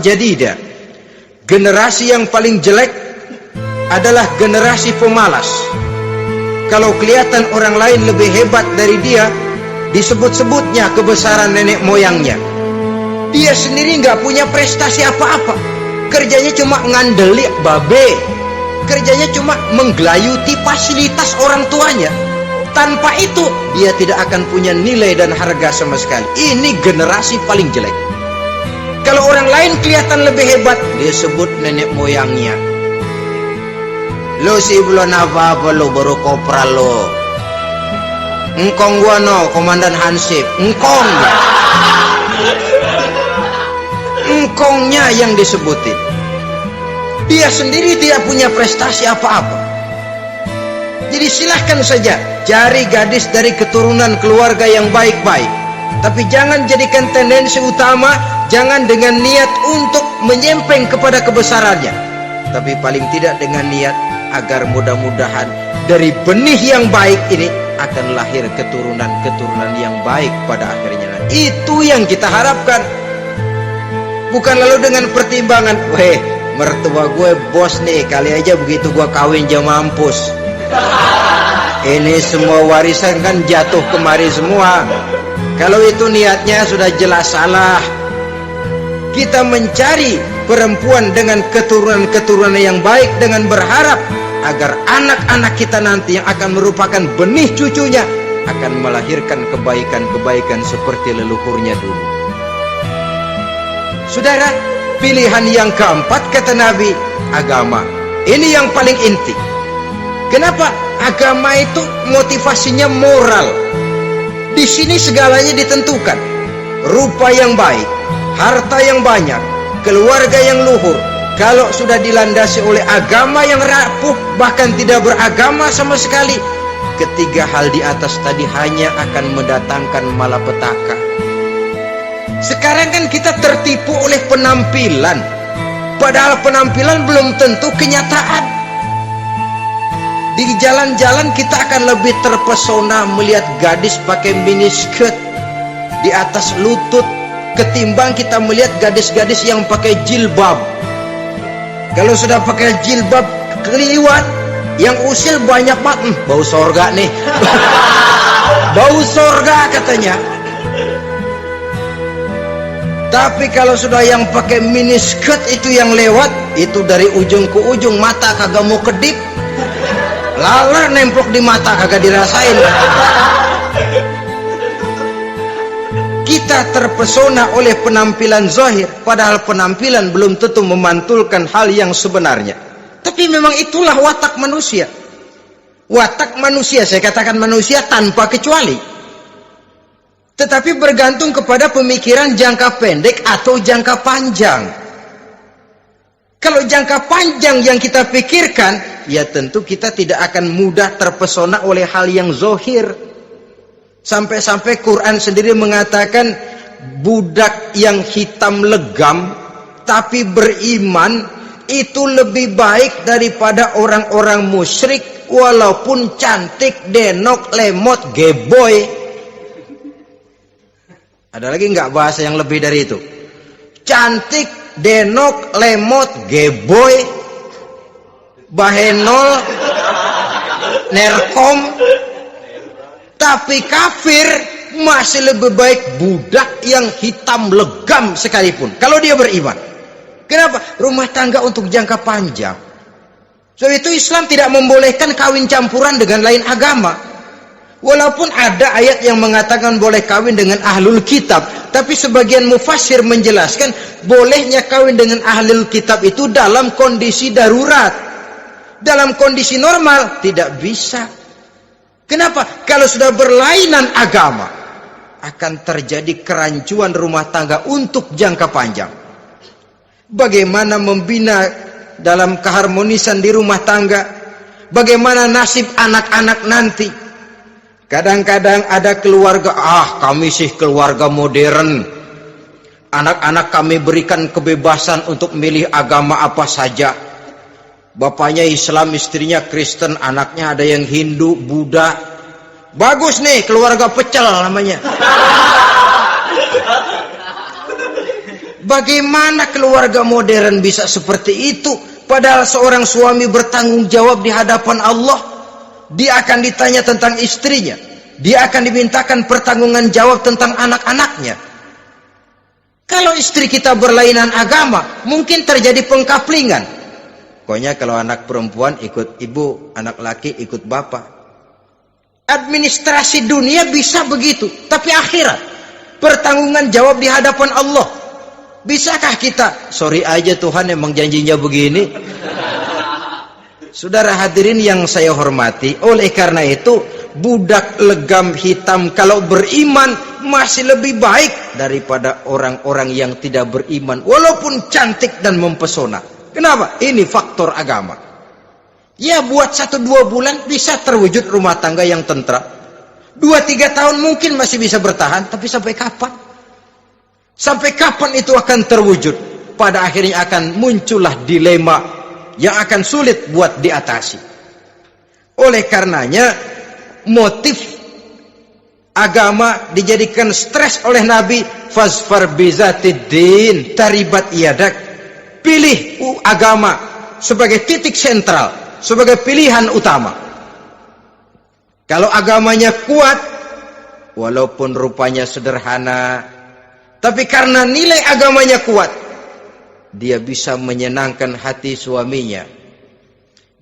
jadida. Generasi yang paling jelek adalah generasi pemalas. Kalau kelihatan orang lain lebih hebat dari dia, disebut-sebutnya kebesaran nenek moyangnya. Dia sendiri nggak punya prestasi apa-apa. Kerjanya cuma ngandeli babe. Kerjanya cuma menggelayuti fasilitas orang tuanya. Tanpa itu dia tidak akan punya nilai dan harga sama sekali. Ini generasi paling jelek. Kalau orang lain kelihatan lebih hebat, dia sebut nenek moyangnya. Lo sih belum apa-apa, lo baru kopral lo. Engkong gua no, komandan Hansip. Engkongnya. Engkongnya yang disebutin. Dia sendiri tidak punya prestasi apa-apa. Jadi silahkan saja cari gadis dari keturunan keluarga yang baik-baik. Tapi jangan jadikan tendensi utama, jangan dengan niat untuk menyempeng kepada kebesarannya. Tapi paling tidak dengan niat agar mudah-mudahan dari benih yang baik ini akan lahir keturunan-keturunan yang baik pada akhirnya. Itu yang kita harapkan. Bukan lalu dengan pertimbangan, weh mertua gue bos nih, kali aja begitu gue kawin jam mampus. Ini semua warisan kan jatuh kemari semua. Kalau itu niatnya sudah jelas salah. Kita mencari perempuan dengan keturunan-keturunan yang baik dengan berharap agar anak-anak kita nanti yang akan merupakan benih cucunya akan melahirkan kebaikan-kebaikan seperti leluhurnya dulu. Saudara, pilihan yang keempat kata Nabi, agama. Ini yang paling inti. Kenapa? Agama itu motivasinya moral. Di sini segalanya ditentukan. Rupa yang baik, harta yang banyak, keluarga yang luhur. Kalau sudah dilandasi oleh agama yang rapuh, bahkan tidak beragama sama sekali, ketiga hal di atas tadi hanya akan mendatangkan malapetaka. Sekarang kan kita tertipu oleh penampilan, padahal penampilan belum tentu kenyataan. Di jalan-jalan kita akan lebih terpesona melihat gadis pakai miniskirt di atas lutut ketimbang kita melihat gadis-gadis yang pakai jilbab. Kalau sudah pakai jilbab keliwat, yang usil banyak banget, bau sorga nih. Bau sorga katanya. Tapi kalau sudah yang pakai miniskirt itu yang lewat, itu dari ujung ke ujung mata kagak mau kedip, laler nemplok di mata kagak dirasain. Kita terpesona oleh penampilan zahir, padahal penampilan belum tentu memantulkan hal yang sebenarnya. Tapi memang itulah watak manusia. Watak manusia, saya katakan manusia tanpa kecuali. Tetapi bergantung kepada pemikiran jangka pendek atau jangka panjang. Kalau jangka panjang yang kita pikirkan, ya tentu kita tidak akan mudah terpesona oleh hal yang zahir. Sampai-sampai Quran sendiri mengatakan budak yang hitam legam tapi beriman itu lebih baik daripada orang-orang musyrik walaupun cantik, denok, lemot, geboy. Ada lagi nggak bahasa yang lebih dari itu? Cantik, denok, lemot, geboy, bahenol, nerkom, tapi kafir masih lebih baik budak yang hitam legam sekalipun kalau dia beriman. Kenapa? Rumah tangga untuk jangka panjang. Sebab itu Islam tidak membolehkan kawin campuran dengan lain agama. Walaupun ada ayat yang mengatakan boleh kawin dengan ahlul kitab, tapi sebagian mufassir menjelaskan bolehnya kawin dengan ahlul kitab itu dalam kondisi darurat. Dalam kondisi normal tidak bisa. Kenapa? Kalau sudah berlainan agama, akan terjadi kerancuan rumah tangga untuk jangka panjang. Bagaimana membina dalam keharmonisan di rumah tangga? Bagaimana nasib anak-anak nanti? Kadang-kadang ada keluarga, kami sih keluarga modern. Anak-anak kami berikan kebebasan untuk milih agama apa saja. Bapaknya Islam, istrinya Kristen, anaknya ada yang Hindu, Buddha. Bagus nih, keluarga pecel namanya. Bagaimana keluarga modern bisa seperti itu? Padahal seorang suami bertanggung jawab di hadapan Allah. Dia akan ditanya tentang istrinya. Dia akan dimintakan pertanggungan jawab tentang anak-anaknya. Kalau istri kita berlainan agama, mungkin terjadi pengkaplingan. Pokoknya kalau anak perempuan ikut ibu, anak laki ikut bapak. Administrasi dunia bisa begitu, tapi akhirat, pertanggungan jawab di hadapan Allah. Bisakah kita, sorry aja Tuhan emang janjinya begini? Saudara hadirin yang saya hormati, oleh karena itu budak legam hitam kalau beriman masih lebih baik daripada orang-orang yang tidak beriman walaupun cantik dan mempesona. Kenapa? Ini faktor agama. Ya, buat 1-2 bulan bisa terwujud rumah tangga yang tentram. 2-3 tahun mungkin masih bisa bertahan, tapi sampai kapan? Sampai kapan itu akan terwujud? Pada akhirnya akan muncullah dilema yang akan sulit buat diatasi. Oleh karenanya motif agama dijadikan stres oleh Nabi. Fasfar bizatiddin taribat yadak. Pilih agama sebagai titik sentral, sebagai pilihan utama. Kalau agamanya kuat, walaupun rupanya sederhana, tapi karena nilai agamanya kuat, dia bisa menyenangkan hati suaminya.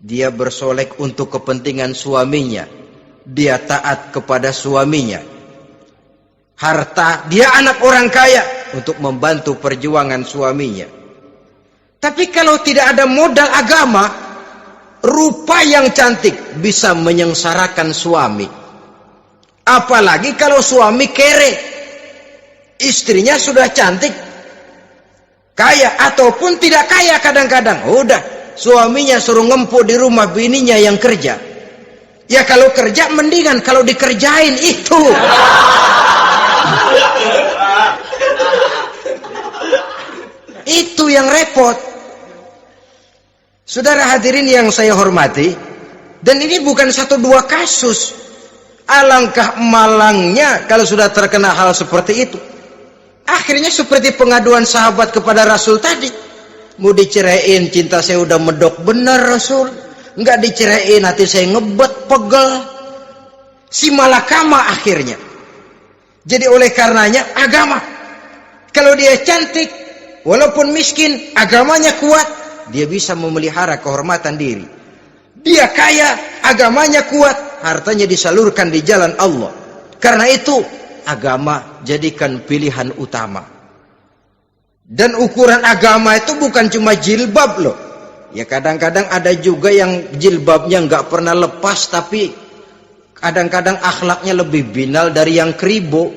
Dia bersolek untuk kepentingan suaminya. Dia taat kepada suaminya. Harta, dia anak orang kaya untuk membantu perjuangan suaminya. Tapi kalau tidak ada modal agama, rupa yang cantik bisa menyengsarakan suami. Apalagi kalau suami kere, istrinya sudah cantik, kaya ataupun tidak kaya kadang-kadang, udah suaminya suruh ngempuk di rumah bininya yang kerja. Ya kalau kerja mendingan kalau dikerjain itu. Itu yang repot. Saudara hadirin yang saya hormati, dan ini bukan 1-2 kasus. Alangkah malangnya kalau sudah terkena hal seperti itu. Akhirnya seperti pengaduan sahabat kepada Rasul tadi. Mau diceraiin, cinta saya udah medok bener Rasul. Enggak diceraiin, hati saya ngebet, pegel. Si malakama akhirnya. Jadi oleh karenanya agama. Kalau dia cantik, walaupun miskin, agamanya kuat, dia bisa memelihara kehormatan diri. Dia kaya, agamanya kuat, hartanya disalurkan di jalan Allah. Karena itu agama jadikan pilihan utama. Dan ukuran agama itu bukan cuma jilbab loh. Ya kadang-kadang ada juga yang jilbabnya nggak pernah lepas, tapi kadang-kadang akhlaknya lebih binal dari yang kribo.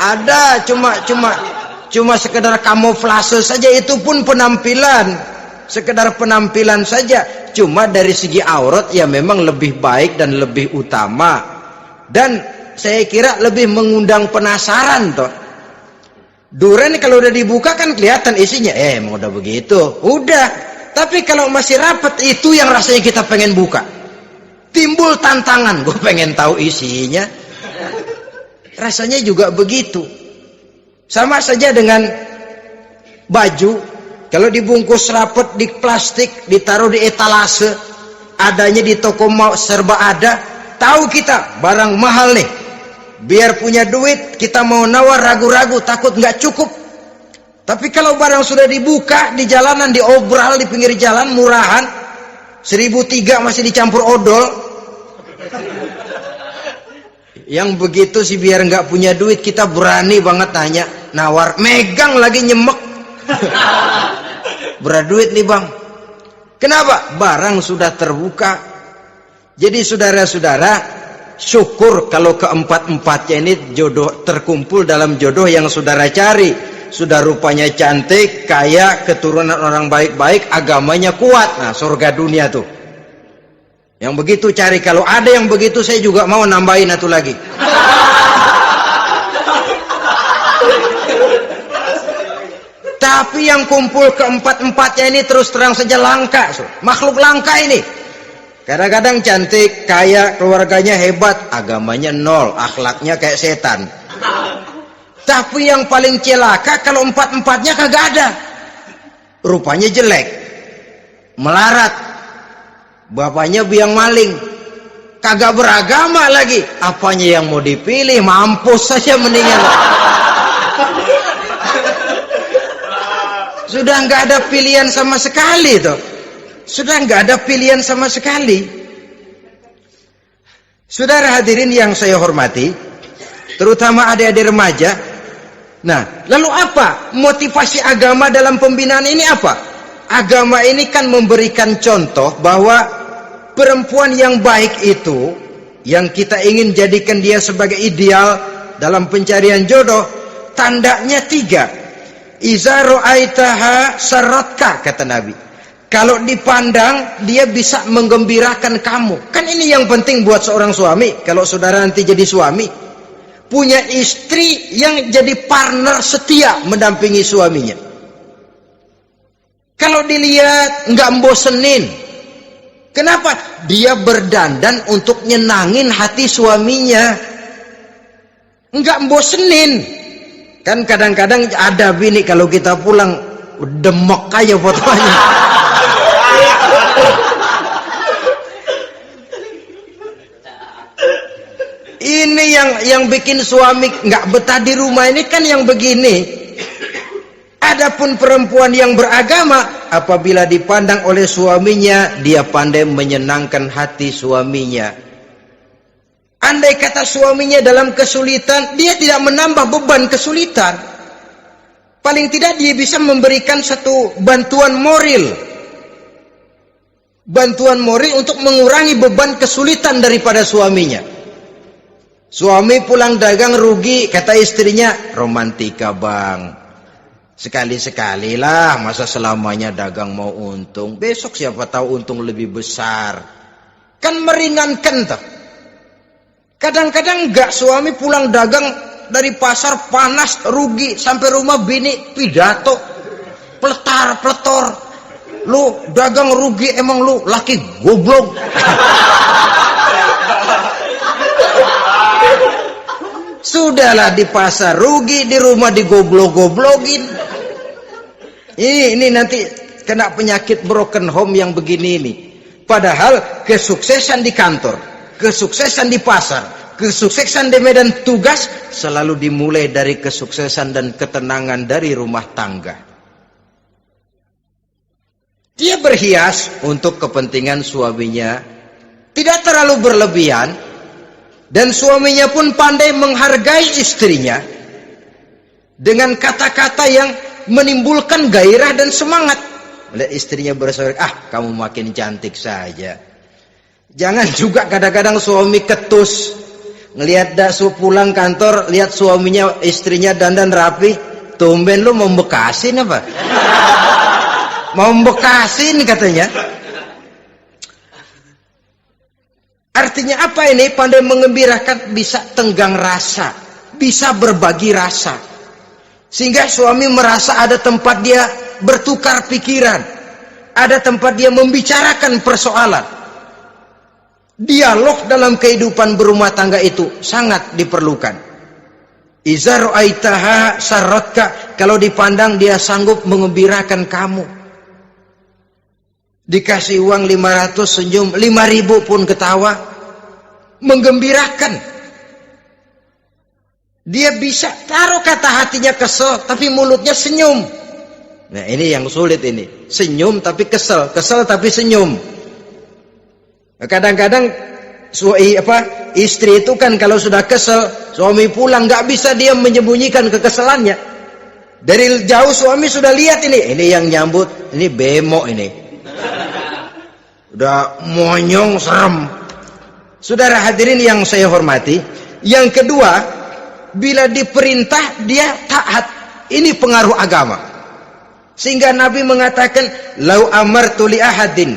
Ada cuma sekedar kamuflase saja, itu pun penampilan, sekedar penampilan saja. Cuma dari segi aurat ya memang lebih baik dan lebih utama, dan saya kira lebih mengundang penasaran toh. Duren kalau udah dibuka kan kelihatan isinya, emang udah begitu, udah. Tapi kalau masih rapat, itu yang rasanya kita pengen buka. Timbul tantangan, gue pengen tahu isinya. Rasanya juga begitu. Sama saja dengan baju, kalau dibungkus rapat di plastik, ditaruh di etalase, adanya di toko mau serba ada, tahu kita barang mahal nih. Biar punya duit, kita mau nawar ragu-ragu, takut nggak cukup. Tapi kalau barang sudah dibuka di jalanan, diobral di pinggir jalan, murahan, 1.003 masih dicampur odol. Yang begitu sih biar nggak punya duit, kita berani banget tanya, nawar, megang lagi nyemek. Berat duit nih bang. Kenapa? Barang sudah terbuka. Jadi saudara-saudara, syukur kalau keempat-empatnya ini jodoh terkumpul dalam jodoh yang saudara cari. Sudah rupanya cantik, kaya, keturunan orang baik-baik, agamanya kuat. Nah, surga dunia tuh. Yang begitu cari. Kalau ada yang begitu, saya juga mau nambahin satu lagi. Tapi yang kumpul keempat-empatnya ini terus terang saja langka. Makhluk langka ini. Kadang-kadang cantik, kaya, keluarganya hebat, agamanya nol, akhlaknya kayak setan. Tapi yang paling celaka kalau empat-empatnya kagak ada. Rupanya jelek, melarat, bapaknya biang maling, kagak beragama lagi. Apanya yang mau dipilih? Mampus saja mendingan. Sudah nggak ada pilihan sama sekali tuh. Sudah nggak ada pilihan sama sekali. Saudara hadirin yang saya hormati, terutama adik-adik remaja. Nah, lalu apa motivasi agama dalam pembinaan ini apa? Agama ini kan memberikan contoh bahwa perempuan yang baik itu, yang kita ingin jadikan dia sebagai ideal dalam pencarian jodoh, tandanya 3. Iza ra'aitaha saratka, kata Nabi. Kalau dipandang, dia bisa menggembirakan kamu. Kan ini yang penting buat seorang suami. Kalau saudara nanti jadi suami, punya istri yang jadi partner setia mendampingi suaminya. Kalau dilihat nggak bosenin. Kenapa? Dia berdandan untuk nyenangin hati suaminya. Nggak bosenin. Kan kadang-kadang ada bini kalau kita pulang demek aja fotonya. Ini yang bikin suami nggak betah di rumah ini kan yang begini. Adapun perempuan yang beragama, apabila dipandang oleh suaminya, dia pandai menyenangkan hati suaminya. Andai kata suaminya dalam kesulitan, dia tidak menambah beban kesulitan. Paling tidak dia bisa memberikan satu bantuan moral. Bantuan moral untuk mengurangi beban kesulitan daripada suaminya. Suami pulang dagang rugi, kata istrinya, romantika bang, sekali-sekali lah, masa selamanya dagang mau untung, besok siapa tahu untung lebih besar. Kan meringankan tuh. Kadang-kadang enggak, suami pulang dagang dari pasar panas, rugi, sampai rumah bini pidato, pletar-pletor, lu dagang rugi emang lu laki goblok. Sudahlah di pasar rugi, di rumah digoblok-goblokin. Ini nanti kena penyakit broken home yang begini ini. Padahal kesuksesan di kantor, kesuksesan di pasar, kesuksesan di medan tugas selalu dimulai dari kesuksesan dan ketenangan dari rumah tangga. Dia berhias untuk kepentingan suaminya, tidak terlalu berlebihan. Dan suaminya pun pandai menghargai istrinya dengan kata-kata yang menimbulkan gairah dan semangat. Melihat istrinya bersorak, kamu makin cantik saja. Jangan juga kadang-kadang suami ketus. Ngelihat daksu pulang kantor, lihat suaminya, istrinya dandan rapi, tumben lu mau bekasin apa? Mau bekasin katanya. Artinya apa ini? Pandai mengembirakan, bisa tenggang rasa, bisa berbagi rasa. Sehingga suami merasa ada tempat dia bertukar pikiran, ada tempat dia membicarakan persoalan. Dialog dalam kehidupan berumah tangga itu sangat diperlukan. Iza ra'aitaha sarratka, kalau dipandang dia sanggup mengembirakan kamu. Dikasih uang 500 senyum, 5.000 pun ketawa, menggembirakan. Dia bisa taruh kata hatinya kesel, tapi mulutnya senyum. Nah ini yang sulit ini, senyum tapi kesel, kesel tapi senyum. Kadang-kadang istri itu kan kalau sudah kesel, suami pulang nggak bisa dia menyembunyikan kekesalannya. Dari jauh suami sudah lihat ini yang nyambut, ini bemo ini. Udah monyong serem. Saudara hadirin yang saya hormati, yang kedua, bila diperintah dia taat. Ini pengaruh agama. Sehingga Nabi mengatakan, "Lau amartu li ahadin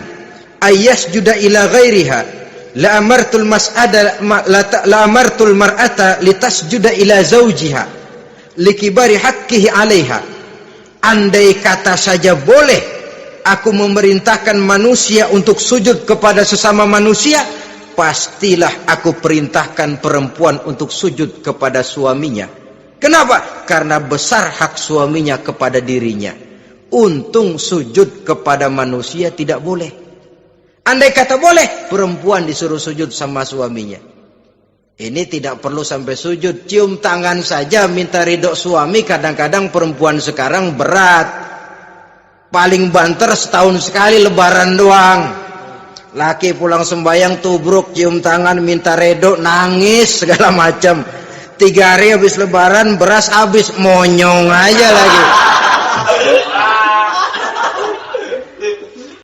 ayyasjuda ila ghairiha, la amartul mar'ata litasjuda ila zawjiha likibari haqqihi 'alaiha." Andai kata saja boleh aku memerintahkan manusia untuk sujud kepada sesama manusia, pastilah aku perintahkan perempuan untuk sujud kepada suaminya. Kenapa? Karena besar hak suaminya kepada dirinya. Untung sujud kepada manusia tidak boleh. Andai kata boleh, perempuan disuruh sujud sama suaminya. Ini tidak perlu sampai sujud, cium tangan saja minta ridho suami. Kadang-kadang perempuan sekarang berat. Paling banter setahun sekali lebaran doang. Laki pulang sembahyang tubruk, cium tangan minta ridho, nangis segala macam. 3 hari habis lebaran beras habis, monyong aja lagi.